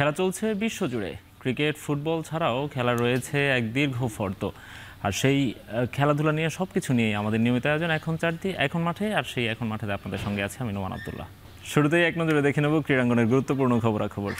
খেলা চলছে বিশ্বজুড়ে। ক্রিকেট, ফুটবল ছাড়াও খেলা রয়েছে এক দীর্ঘ ফর্দ। আর সেই খেলাধুলা নিয়ে সবকিছু নিয়েই আমাদের নিয়মিত আয়োজন এখন মাঠে। আর সেই এখন মাঠে আপনাদের সঙ্গে আছে আমি নোমান আব্দুল্লাহ। শুরুতেই এক নজরে দেখে নেব ক্রীড়াঙ্গনের গুরুত্বপূর্ণ খবরাখবর।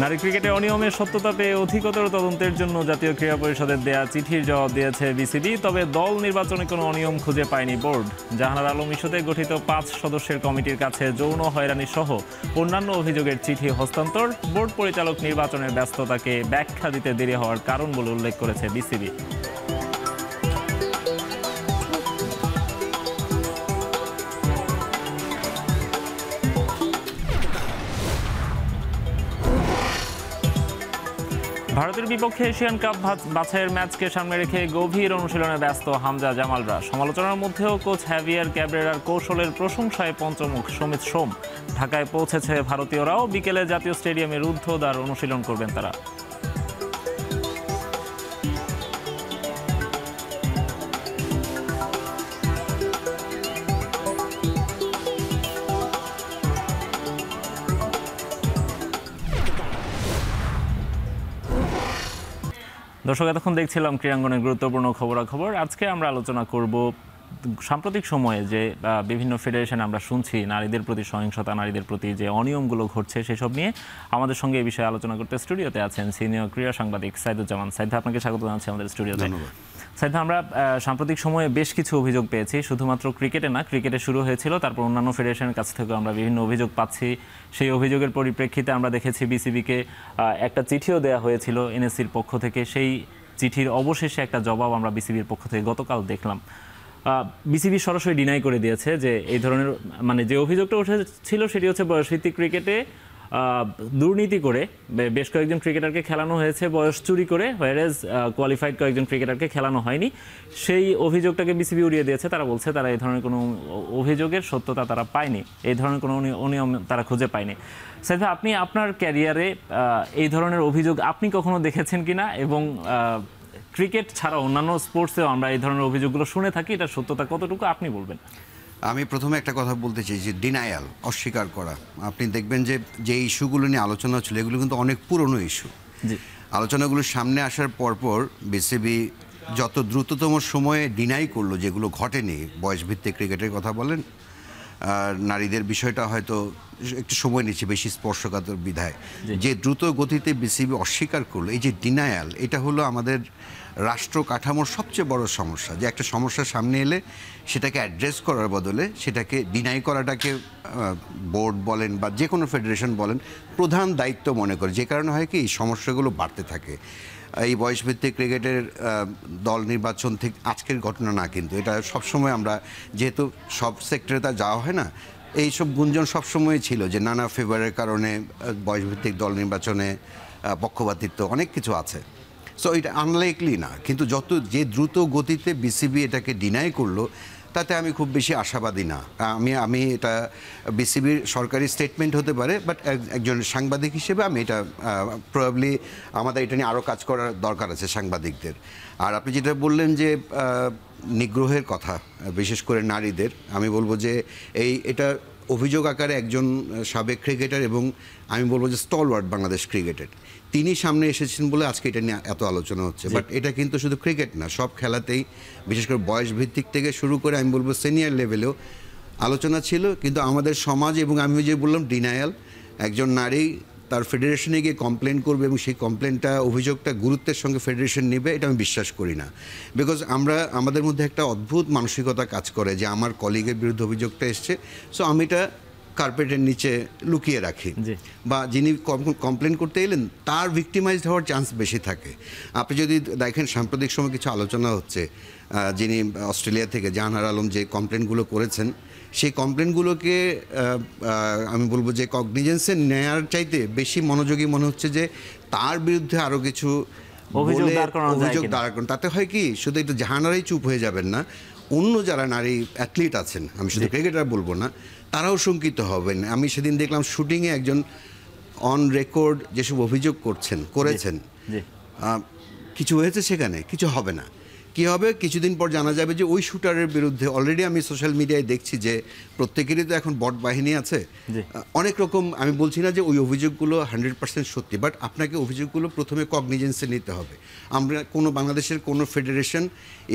নারী ক্রিকেটে অনিয়মের সত্যতা পেয়ে অধিকতর তদন্তের জন্য জাতীয় ক্রীড়া পরিষদের দেয়া চিঠির জবাব দিয়েছে বিসিবি। তবে দল নির্বাচনে কোনো অনিয়ম খুঁজে পায়নি বোর্ড। জাহানারা আলম ইস্যুতে গঠিত 5 সদস্যের কমিটির কাছে যৌন হয়রানি সহ অন্যান্য অভিযোগের চিঠি হস্তান্তর। বোর্ড পরিচালক নির্বাচনের ব্যস্ততাকে ব্যাখ্যা দিতে দেরি হওয়ার কারণ বলে উল্লেখ করেছে বিসিবি। ভারতের বিপক্ষে এশিয়ান কাপ বাছাইয়ের ম্যাচকে সামনে রেখে গভীর অনুশীলনে ব্যস্ত হামজা জামালরা। সমালোচনার মধ্যেও কোচ হ্যাভিয়ার ক্যাব্রেরার কৌশলের প্রশংসায় পঞ্চমুখ সমিত সোম। ঢাকায় পৌঁছেছে ভারতীয়রাও। বিকেলে জাতীয় স্টেডিয়ামে রুদ্ধদ্বার অনুশীলন করবেন তারা। দর্শক, এতক্ষণ দেখছিলাম ক্রীড়াঙ্গনের গুরুত্বপূর্ণ খবরাখবর। আজকে আমরা আলোচনা করব সাম্প্রতিক সময়ে যে বিভিন্ন ফেডারেশন আমরা শুনছি নারীদের প্রতি সহিংসতা, নারীদের প্রতি যে অনিয়মগুলো ঘটছে সেসব নিয়ে। আমাদের সঙ্গে এই বিষয়ে আলোচনা করতে স্টুডিওতে আছেন সিনিয়র ক্রীড়া সাংবাদিক সাইদুজ্জামান। সাইদ, আপনাকে স্বাগত জানাচ্ছি আমাদের স্টুডিওতে। সাইদ, আমরা সাম্প্রতিক সময়ে বেশ কিছু অভিযোগ পেয়েছি, শুধুমাত্র ক্রিকেটে না, ক্রিকেটে শুরু হয়েছিল, তারপর অন্যান্য ফেডারেশনের কাছ থেকে আমরা বিভিন্ন অভিযোগ পাচ্ছি। সেই অভিযোগের পরিপ্রেক্ষিতে আমরা দেখেছি বিসিবিকে একটা চিঠিও দেওয়া হয়েছিল এনএসসির পক্ষ থেকে। সেই চিঠির অবশেষে একটা জবাব আমরা বিসিবির পক্ষ থেকে গতকাল দেখলাম। বিসিবি সরাসরি ডিনাই করে দিয়েছে যে এই ধরনের যে অভিযোগটা উঠেছিল সেটি হচ্ছে বয়সভিত্তিক ক্রিকেটে দুর্নীতি করে বেশ কয়েকজন ক্রিকেটারকে খেলানো হয়েছে বয়স চুরি করে, হোয়ারেজ কোয়ালিফাইড কয়েকজন ক্রিকেটারকে খেলানো হয়নি। সেই অভিযোগটাকে বিসিবি উড়িয়ে দিয়েছে। তারা বলছে তারা এই ধরনের কোনো অভিযোগের সত্যতা তারা পায়নি, এই ধরনের কোনো অনিয়ম তারা খুঁজে পায়নি। সাইদ, আপনি আপনার ক্যারিয়ারে এই ধরনের অভিযোগ আপনি কখনো দেখেছেন কিনা, এবং ক্রিকেট ছাড়া অন্যান্য স্পোর্টসেও আমরা এই ধরনের অভিযোগগুলো শুনে থাকি, এটা সত্যতা কতটুকু আপনি বলবেন? আমি প্রথমে একটা কথা বলতে চাই যে ডিনায়াল, অস্বীকার করা। আপনি দেখবেন যে ইস্যুগুলো নিয়ে আলোচনা হচ্ছিল এগুলো কিন্তু অনেক পুরনো ইস্যু। আলোচনাগুলো সামনে আসার পরপর বিসিবি যত দ্রুততম সময়ে ডিনাই করলো যেগুলো ঘটেনি। বয়সভিত্তিক ক্রিকেটের কথা বলেন, নারীদের বিষয়টা হয়তো একটু সময় নিচ্ছে বেশি স্পর্শকাতর বিধায়, যে দ্রুত গতিতে বিসিবি অস্বীকার করলো। এই যে ডিনায়াল, এটা হলো আমাদের রাষ্ট্র কাঠামোর সবচেয়ে বড় সমস্যা। যে একটা সমস্যার সামনে এলে সেটাকে অ্যাড্রেস করার বদলে সেটাকে ডিনাই করাটাকে বোর্ড বলেন বা যে কোনো ফেডারেশন বলেন প্রধান দায়িত্ব মনে করে। যে কারণে হয় কি এই সমস্যাগুলো বাড়তে থাকে। এই বয়সভিত্তিক ক্রিকেটের দল নির্বাচন থেকে আজকের ঘটনা না, কিন্তু এটা সবসময় আমরা যেহেতু সব সেক্টরে তা যাওয়া হয় না, এইসব গুঞ্জন সবসময় ছিল যে নানা ফেভারের কারণে বয়সভিত্তিক দল নির্বাচনে পক্ষপাতিত্ব অনেক কিছু আছে। সো এটা আনলাইকলি না, কিন্তু যে দ্রুত গতিতে বিসিবি এটাকে ডিনাই করলো তাতে আমি খুব বেশি আশাবাদী না। আমি এটা বিসিবির সরকারি স্টেটমেন্ট হতে পারে, বাট একজন সাংবাদিক হিসেবে আমি এটা প্রবাবলি আমাদের এটা নিয়ে আরও কাজ করার দরকার আছে সাংবাদিকদের। আর আপনি যেটা বললেন যে নিগ্রহের কথা, বিশেষ করে নারীদের, আমি বলবো যে এটা অভিযোগ আকারে একজন সাবেক ক্রিকেটার এবং আমি বলবো যে স্টলওয়ার্ড বাংলাদেশ ক্রিকেটের, তিনি সামনে এসেছেন বলে আজকে এটা নিয়ে এত আলোচনা হচ্ছে। বাট এটা কিন্তু শুধু ক্রিকেট না, সব খেলাতেই বিশেষ করে বয়স ভিত্তিক থেকে শুরু করে আমি বলবো সিনিয়র লেভেলেও আলোচনা ছিল। কিন্তু আমাদের সমাজ, এবং আমি যে বললাম ডিনায়াল, একজন নারী তার ফেডারেশনে গিয়ে কমপ্লেন করবে এবং সেই কমপ্লেনটা, অভিযোগটা গুরুত্বের সঙ্গে ফেডারেশন নেবে, এটা আমি বিশ্বাস করি না। বিকজ আমাদের মধ্যে একটা অদ্ভুত মানসিকতা কাজ করে যে আমার কলিগের বিরুদ্ধে অভিযোগটা এসছে, সো আমি এটা কার্পেটের নিচে লুকিয়ে রাখি, বা যিনি কমপ্লেন করতে এলেন তার ভিক্টিমাইজড হওয়ার চান্স বেশি থাকে। আপনি যদি দেখেন সাম্প্রতিক সময় কিছু আলোচনা হচ্ছে, যিনি অস্ট্রেলিয়া থেকে জাহানারা আলম যে কমপ্লেনগুলো করেছেন, সেই কমপ্লেনগুলোকে আমি বলবো যে কগনিজেন্সে নেয়ার চাইতে বেশি মনোযোগী মনে হচ্ছে যে তার বিরুদ্ধে আরও কিছু অভিযোগ দাঁড় করানো। তাতে হয় কি, শুধু একটু জাহানারাই চুপ হয়ে যাবেন না, অন্য যারা নারী অ্যাথলিট আছেন, আমি শুধু ক্রিকেটার বলবো না, তারাও শঙ্কিত হবেন। আমি সেদিন দেখলাম শুটিংয়ে একজন অন রেকর্ড যেসব অভিযোগ করেছেন, কিছু হয়েছে সেখানে, কিছু হবে না। কি হবে, কিছুদিন পর জানা যাবে যে ওই শুটারের বিরুদ্ধে অলরেডি আমি সোশ্যাল মিডিয়ায় দেখছি যে প্রত্যেকেরই তো এখন বট বাহিনী আছে, অনেক রকম। আমি বলছি না যে ওই অভিযোগগুলো 100% সত্যি, বাট আপনাকে অভিযোগগুলো প্রথমে কগনিজেন্সে নিতে হবে। আমরা বাংলাদেশের কোনো ফেডারেশন,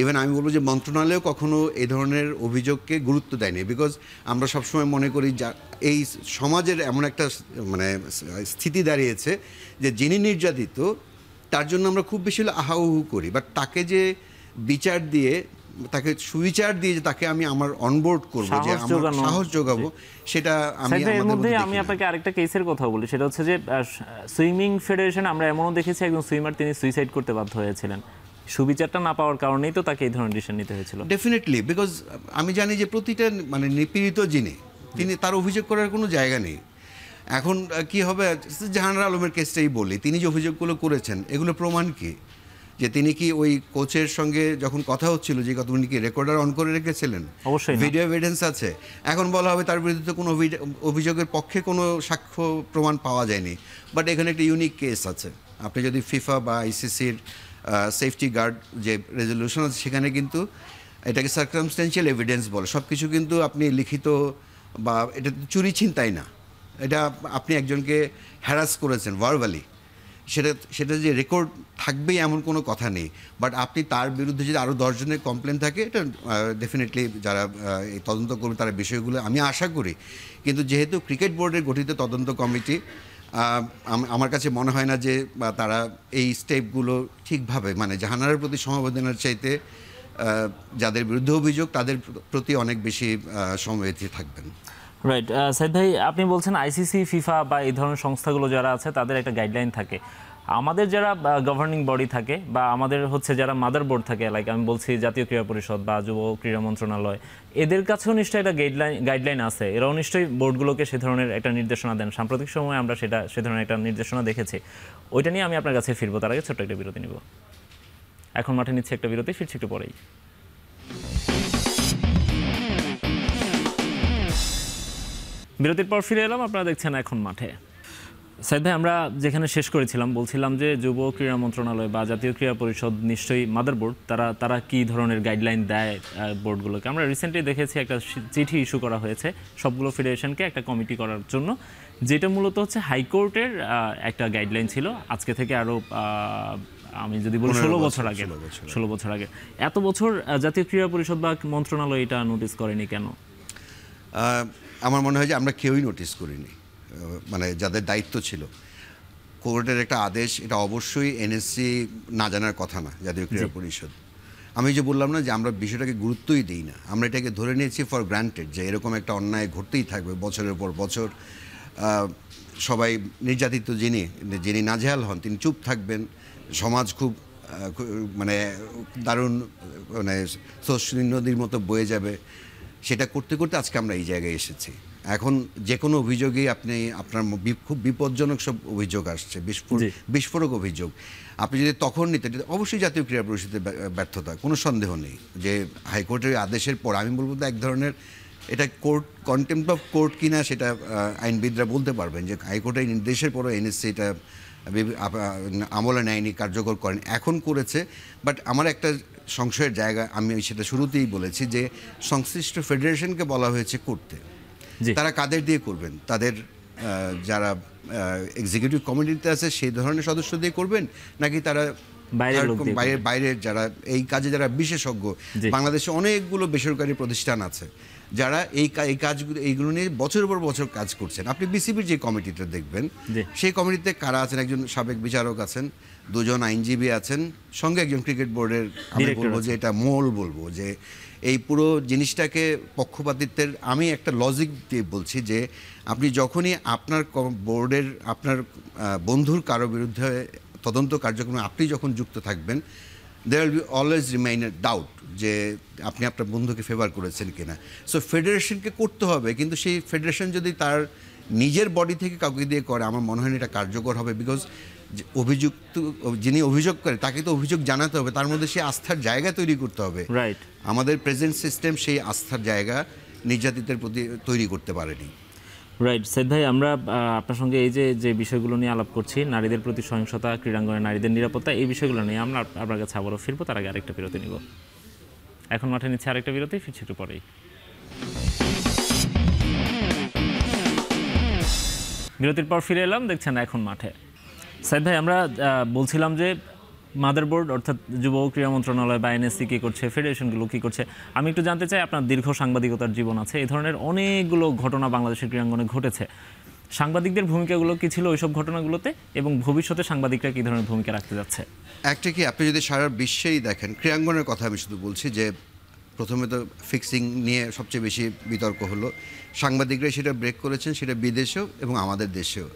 ইভেন আমি বলবো যে মন্ত্রণালয় কখনো এই ধরনের অভিযোগকে গুরুত্ব দেয়নি, বিকজ আমরা সবসময় মনে করি এই সমাজের এমন একটা মানে স্থিতি দাঁড়িয়েছে যে যিনি নির্যাতিত তার জন্য আমরা খুব বেশি আহাউহু করি, বাট তাকে যে বিচার দিয়ে, তাকে সুবিচার দিয়ে যে তাকে আমি আমার অনবোর্ড করবো, যে আমার সাহস যোগাবো, সেটা আমি আপনাকে আরেকটা কেসের কথা বলি। সেটা হচ্ছে যে সুইমিং ফেডারেশন আমরা এমনও দেখেছি একজন সুইমার তিনি সুইসাইড করতে বাধ্য হয়েছিলেন, সুবিচারটা না পাওয়ার কারণেই তো তাকে এই ধরনের ডিসিশন নিতে হয়েছিল। ডেফিনেটলি, বিকজ আমি জানি যে প্রতিটা মানে নিপীড়িত যিনি, তিনি তার অভিযোগ করার কোনো জায়গা নেই। এখন কি হবে, জাহানারা আলমের কেসটাই বলি, তিনি যে অভিযোগগুলো করেছেন এগুলো প্রমাণ কি যে তিনি কি ওই কোচের সঙ্গে যখন কথা হচ্ছিল যে উনি কি রেকর্ডার অন করে রেখেছিলেন? অবশ্যই ভিডিও এভিডেন্স আছে। এখন বলা হবে তার বিরুদ্ধে কোনো অভিযোগের পক্ষে কোনো সাক্ষ্য প্রমাণ পাওয়া যায়নি, বাট এখানে একটা ইউনিক কেস আছে। আপনি যদি ফিফা বা আইসিসির সেফটি গার্ড যে রেজলিউশন আছে সেখানে কিন্তু এটাকে সার্কামস্টেন্সিয়াল এভিডেন্স বলে, সব কিছু কিন্তু আপনি লিখিত বা এটা চুরি ছিনতাই না, এটা আপনি একজনকে হ্যারাস করেছেন ভার্বালি, সেটা যে রেকর্ড থাকবেই এমন কোনো কথা নেই। বাট আপনি তার বিরুদ্ধে যদি আরও 10 জনের কমপ্লেন থাকে, এটা ডেফিনেটলি যারা এই তদন্ত করবে তারা বিষয়গুলো আমি আশা করি। কিন্তু যেহেতু ক্রিকেট বোর্ডের গঠিত তদন্ত কমিটি, আমার কাছে মনে হয় না যে তারা এই স্টেপগুলো ঠিকভাবে, মানে জাহানারার প্রতি সমবেদনার চাইতে যাদের বিরুদ্ধে অভিযোগ তাদের প্রতি অনেক বেশি সমবেদী থাকবেন। রাইট। সাইদ ভাই, আপনি বলছেন আইসিসি, ফিফা বা এই ধরনের সংস্থাগুলো যারা আছে তাদের একটা গাইডলাইন থাকে। আমাদের যারা গভর্নিং বডি থাকে বা আমাদের হচ্ছে যারা মাদার বোর্ড থাকে, লাইক আমি বলছি জাতীয় ক্রীড়া পরিষদ বা যুব ক্রীড়া মন্ত্রণালয়, এদের কাছেও নিশ্চয়ই একটা গাইডলাইন আছে। এরাও নিশ্চয়ই বোর্ডগুলোকে সে ধরনের একটা নির্দেশনা দেন। সাম্প্রতিক সময়ে আমরা সে ধরনের একটা নির্দেশনা দেখেছি। ওইটা নিয়ে আমি আপনার কাছে ফিরবো, তার আগে ছোট্ট একটা বিরতি নিব। এখন মাঠে নিচ্ছে একটা বিরতি, ফিরছি একটু পরেই। বিরতির পর ফিরে এলাম, আপনারা দেখছেন এখন মাঠে। সাইদ ভাই, আমরা যেখানে শেষ করেছিলাম বলছিলাম যে যুব ক্রীড়া মন্ত্রণালয় বা জাতীয় ক্রীড়া পরিষদ নিশ্চয়ই মাদার বোর্ড, তারা কি ধরনের গাইডলাইন দেয় বোর্ডগুলোকে। আমরা রিসেন্টলি দেখেছি একটা চিঠি ইস্যু করা হয়েছে সবগুলো ফেডারেশনকে একটা কমিটি করার জন্য, যেটা মূলত হচ্ছে হাইকোর্টের একটা গাইডলাইন ছিল আজকে থেকে আরও আমি যদি বলি 16 বছর আগে। এত বছর জাতীয় ক্রীড়া পরিষদ বা মন্ত্রণালয় এটা নোটিস করেনি কেন? আমার মনে হয় যে আমরা কেউই নোটিস করিনি, মানে যাদের দায়িত্ব ছিল। কোর্টের একটা আদেশ, এটা অবশ্যই এনএসসি না জানার কথা না, জাতীয় ক্রীড়া পরিষদ। আমি যে বললাম না যে আমরা বিষয়টাকে গুরুত্বই দিই না, আমরা এটাকে ধরে নিয়েছি ফর গ্রান্টেড যে এরকম একটা অন্যায় ঘটতেই থাকবে বছরের পর বছর। সবাই নির্যাতিত যিনি নাজেহাল হন তিনি চুপ থাকবেন, সমাজ খুব মানে দারুণ মানে স্রোতস্বিনী নদীর মতো বয়ে যাবে। সেটা করতে করতে আজকে আমরা এই জায়গায় এসেছি। এখন যে কোনো অভিযোগেই আপনার খুব বিপজ্জনক সব অভিযোগ আসছে, বিস্ফোরক অভিযোগ। আপনি যদি তখন নিতে, অবশ্যই জাতীয় ক্রীড়া পরিষদের ব্যর্থতা, কোনো সন্দেহ নেই। যে হাইকোর্টের আদেশের পর আমি বলবো এক ধরনের এটা কন্টেম্প্ট অফ কোর্ট কিনা সেটা আইনবিদরা বলতে পারবেন, যে হাইকোর্টের নির্দেশের পরও এনএসসি এটা আমলে নেয়নি, কার্যকর করেন, এখন করেছে। বাট আমার একটা সংশয়ের জায়গা, আমি সেটা শুরুতেই বলেছি যে সংশ্লিষ্ট ফেডারেশনকে বলা হয়েছে করতে। তারা কাদের দিয়ে করবেন? তাদের যারা এক্সিকিউটিভ কমিটিতে আছে সেই ধরনের সদস্য দিয়ে করবেন, নাকি তারা বাইরের যারা এই কাজে যারা বিশেষজ্ঞ? বাংলাদেশে অনেকগুলো বেসরকারি প্রতিষ্ঠান আছে যারা এই কাজগুলো এইগুলো নিয়ে বছরের পর বছর কাজ করছেন। আপনি বিসিবির যে কমিটিটা দেখবেন, সেই কমিটিতে কারা আছেন? একজন সাবেক বিচারক আছেন, 2 জন আইনজীবী আছেন, সঙ্গে একজন ক্রিকেট বোর্ডের, আমি বলবো যে এটা মূল বলবো যে এই পুরো জিনিসটাকে পক্ষপাতিত্বের, আমি একটা লজিক দিয়ে বলছি যে আপনি যখনই আপনার বোর্ডের আপনার বন্ধুর কারো বিরুদ্ধে তদন্ত কার্যক্রমে আপনি যখন যুক্ত থাকবেন, there will be always remain a doubt যে আপনি আপনার বন্ধুকে ফেভার করেছেন কিনা। সো ফেডারেশনকে করতে হবে, কিন্তু সেই ফেডারেশন যদি তার নিজের বডি থেকে কাউকে দিয়ে করে, আমার মনে হয় এটা কার্যকর হবে। বিকজ অভিযুক্ত যিনি অভিযোগ করে তাকে তো অভিযোগ জানাতে হবে, তার মধ্যে সেই আস্থার জায়গা তৈরি করতে হবে। রাইট। আমাদের প্রেজেন্ট সিস্টেম সেই আস্থার জায়গা নির্যাতিতের প্রতি তৈরি করতে পারেনি। রাইট সাইদ ভাই, আমরা আপনার সঙ্গে এই যে বিষয়গুলো নিয়ে আলাপ করছি, নারীদের প্রতি সহিংসতা, ক্রীড়াঙ্গনে নারীদের নিরাপত্তা, এই বিষয়গুলো নিয়ে আমরা আপনার কাছে আবারও ফিরবো। তার আগে আরেকটা বিরতি নিব। এখন মাঠে নিচ্ছে আরেকটা বিরতি, ফিরছি একটু পরেই। বিরতির পর ফিরে এলাম, দেখছেন এখন মাঠে। সাইদ ভাই, আমরা বলছিলাম যে মাদারবোর্ড অর্থাৎ যুব ও ক্রীড়া মন্ত্রণালয় বা এনএসসি কী করছে, ফেডারেশনগুলো কী করছে। আমি একটু জানতে চাই, আপনার দীর্ঘ সাংবাদিকতার জীবন আছে, এই ধরনের অনেকগুলো ঘটনা বাংলাদেশের ক্রীড়াঙ্গনে ঘটেছে। সাংবাদিকদের ভূমিকাগুলো কী ছিল ওইসব ঘটনাগুলোতে, এবং ভবিষ্যতে সাংবাদিকরা কী ধরনের ভূমিকা রাখতে যাচ্ছে? একটা কি, আপনি যদি সারা বিশ্বেই দেখেন, ক্রীড়াঙ্গনের কথা আমি শুধু বলছি যে প্রথমে তো ফিক্সিং নিয়ে সবচেয়ে বেশি বিতর্ক হলো। সাংবাদিকরাই সেটা ব্রেক করেছেন, সেটা বিদেশেও এবং আমাদের দেশেও।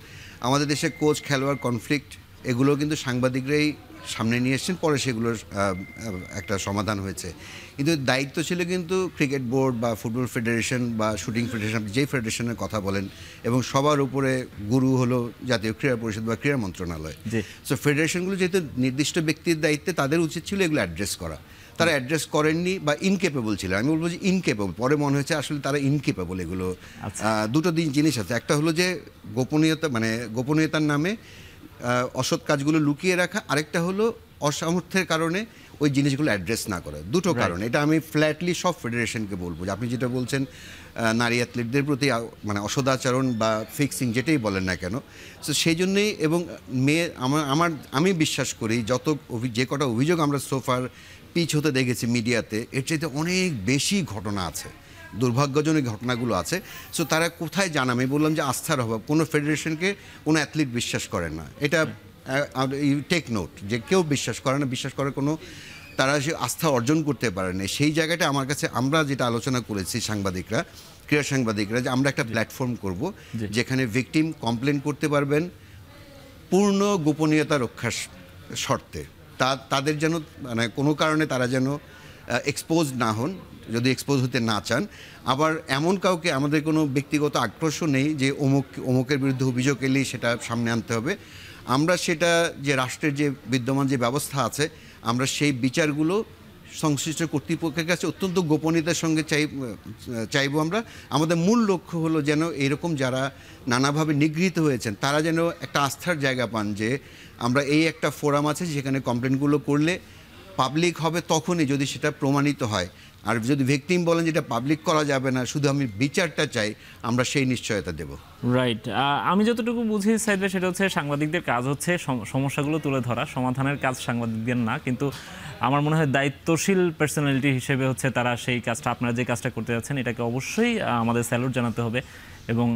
আমাদের দেশে কোচ খেলোয়াড় কনফ্লিক্ট এগুলো কিন্তু সাংবাদিকরাই সামনে নিয়ে এসেছেন, পরে সেগুলোর একটা সমাধান হয়েছে। কিন্তু দায়িত্ব ছিল কিন্তু ক্রিকেট বোর্ড বা ফুটবল ফেডারেশন বা শুটিং ফেডারেশন, যেই ফেডারেশনের কথা বলেন, এবং সবার উপরে গুরু হলো জাতীয় ক্রীড়া পরিষদ বা ক্রীড়া মন্ত্রণালয়। সো ফেডারেশনগুলো যেহেতু নির্দিষ্ট ব্যক্তির দায়িত্বে, তাদের উচিত ছিল এগুলো অ্যাড্রেস করা। তারা অ্যাড্রেস করেননি বা ইনকেপেবল ছিল। আমি বলবো যে ইনকেপেবল, পরে মনে হয়েছে আসলে তারা ইনকেপেবল। এগুলো দুটো জিনিস আছে, একটা হলো যে গোপনীয়তা, মানে গোপনীয়তার নামে অসৎ কাজগুলো লুকিয়ে রাখা, আরেকটা হলো অসামর্থ্যের কারণে ওই জিনিসগুলো অ্যাড্রেস না করা। দুটো কারণ, এটা আমি ফ্ল্যাটলি সব ফেডারেশনকে বলবো যে আপনি যেটা বলছেন নারী অ্যাথলিটদের প্রতি মানে অসদাচরণ বা ফিক্সিং যেটাই বলেন না কেন, সো সেই জন্যেই। এবং আমি বিশ্বাস করি যে কটা অভিযোগ আমরা সোফার পিচ হতে দেখেছি মিডিয়াতে, এর চাইতে অনেক বেশি ঘটনা আছে, দুর্ভাগ্যজনক ঘটনাগুলো আছে। সো তারা কোথায় জানা, আমি বললাম যে আস্থার অভাব। কোনো ফেডারেশনকে কোনো অ্যাথলিট বিশ্বাস করেন না, এটা টেক নোট, যে কেউ বিশ্বাস করে না, বিশ্বাস করে কোনো, তারা সে আস্থা অর্জন করতে পারে না। সেই জায়গাটা আমার কাছে, আমরা যেটা আলোচনা করেছি সাংবাদিকরা, ক্রীড়া সাংবাদিকরা, যে আমরা একটা প্ল্যাটফর্ম করব যেখানে ভিকটিম কমপ্লেন করতে পারবেন পূর্ণ গোপনীয়তা রক্ষার শর্তে। তাদের যেন মানে কোনো কারণে তারা যেন এক্সপোজ না হন, যদি এক্সপোজ হতে না চান। আবার এমন কাউকে, আমাদের কোনো ব্যক্তিগত আক্রোশ নেই যে অমুকের বিরুদ্ধে অভিযোগ এলেই সেটা সামনে আনতে হবে। আমরা সেটা, যে রাষ্ট্রের যে বিদ্যমান যে ব্যবস্থা আছে, আমরা সেই বিচারগুলো সংশ্লিষ্ট কর্তৃপক্ষের কাছে অত্যন্ত গোপনীয়তার সঙ্গে চাইবো। আমরা, আমাদের মূল লক্ষ্য হলো যেন এরকম যারা নানাভাবে নিগৃহীত হয়েছেন, তারা যেন একটা আস্থার জায়গা পান যে আমরা এই একটা ফোরাম আছে যেখানে কমপ্লেনগুলো করলে পাবলিক হবে তখনই যদি সেটা প্রমাণিত হয়। আর যদি ভিকটিম বলেন যেটা পাবলিক করা যাবে না, শুধু আমি বিচারটা চাই, আমরা সেই নিশ্চয়তা দেব। রাইট, আমি যতটুকু বুঝি সাইদ ভাই, সেটা হচ্ছে সাংবাদিকদের কাজ হচ্ছে সমস্যাগুলো তুলে ধরা, সমাধানের কাজ সাংবাদিকদের না। কিন্তু আমার মনে হয় দায়িত্বশীল পার্সোনালিটি হিসেবে হচ্ছে তারা সেই কাজটা, আপনারা যে কাজটা করতে যাচ্ছেন, এটাকে অবশ্যই আমাদের স্যালুট জানাতে হবে। এবং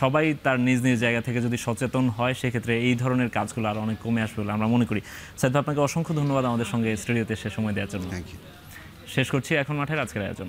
সবাই তার নিজ নিজ জায়গা থেকে যদি সচেতন হয়, সেক্ষেত্রে এই ধরনের কাজগুলো আরও অনেক কমে আসবে বলে আমরা মনে করি। সাইদ ভাই, আপনাকে অসংখ্য ধন্যবাদ আমাদের সঙ্গে স্টুডিওতে সে সময় দেওয়ার জন্য। Thank you. শেষ করছি এখন মাঠের আজকের আয়োজন।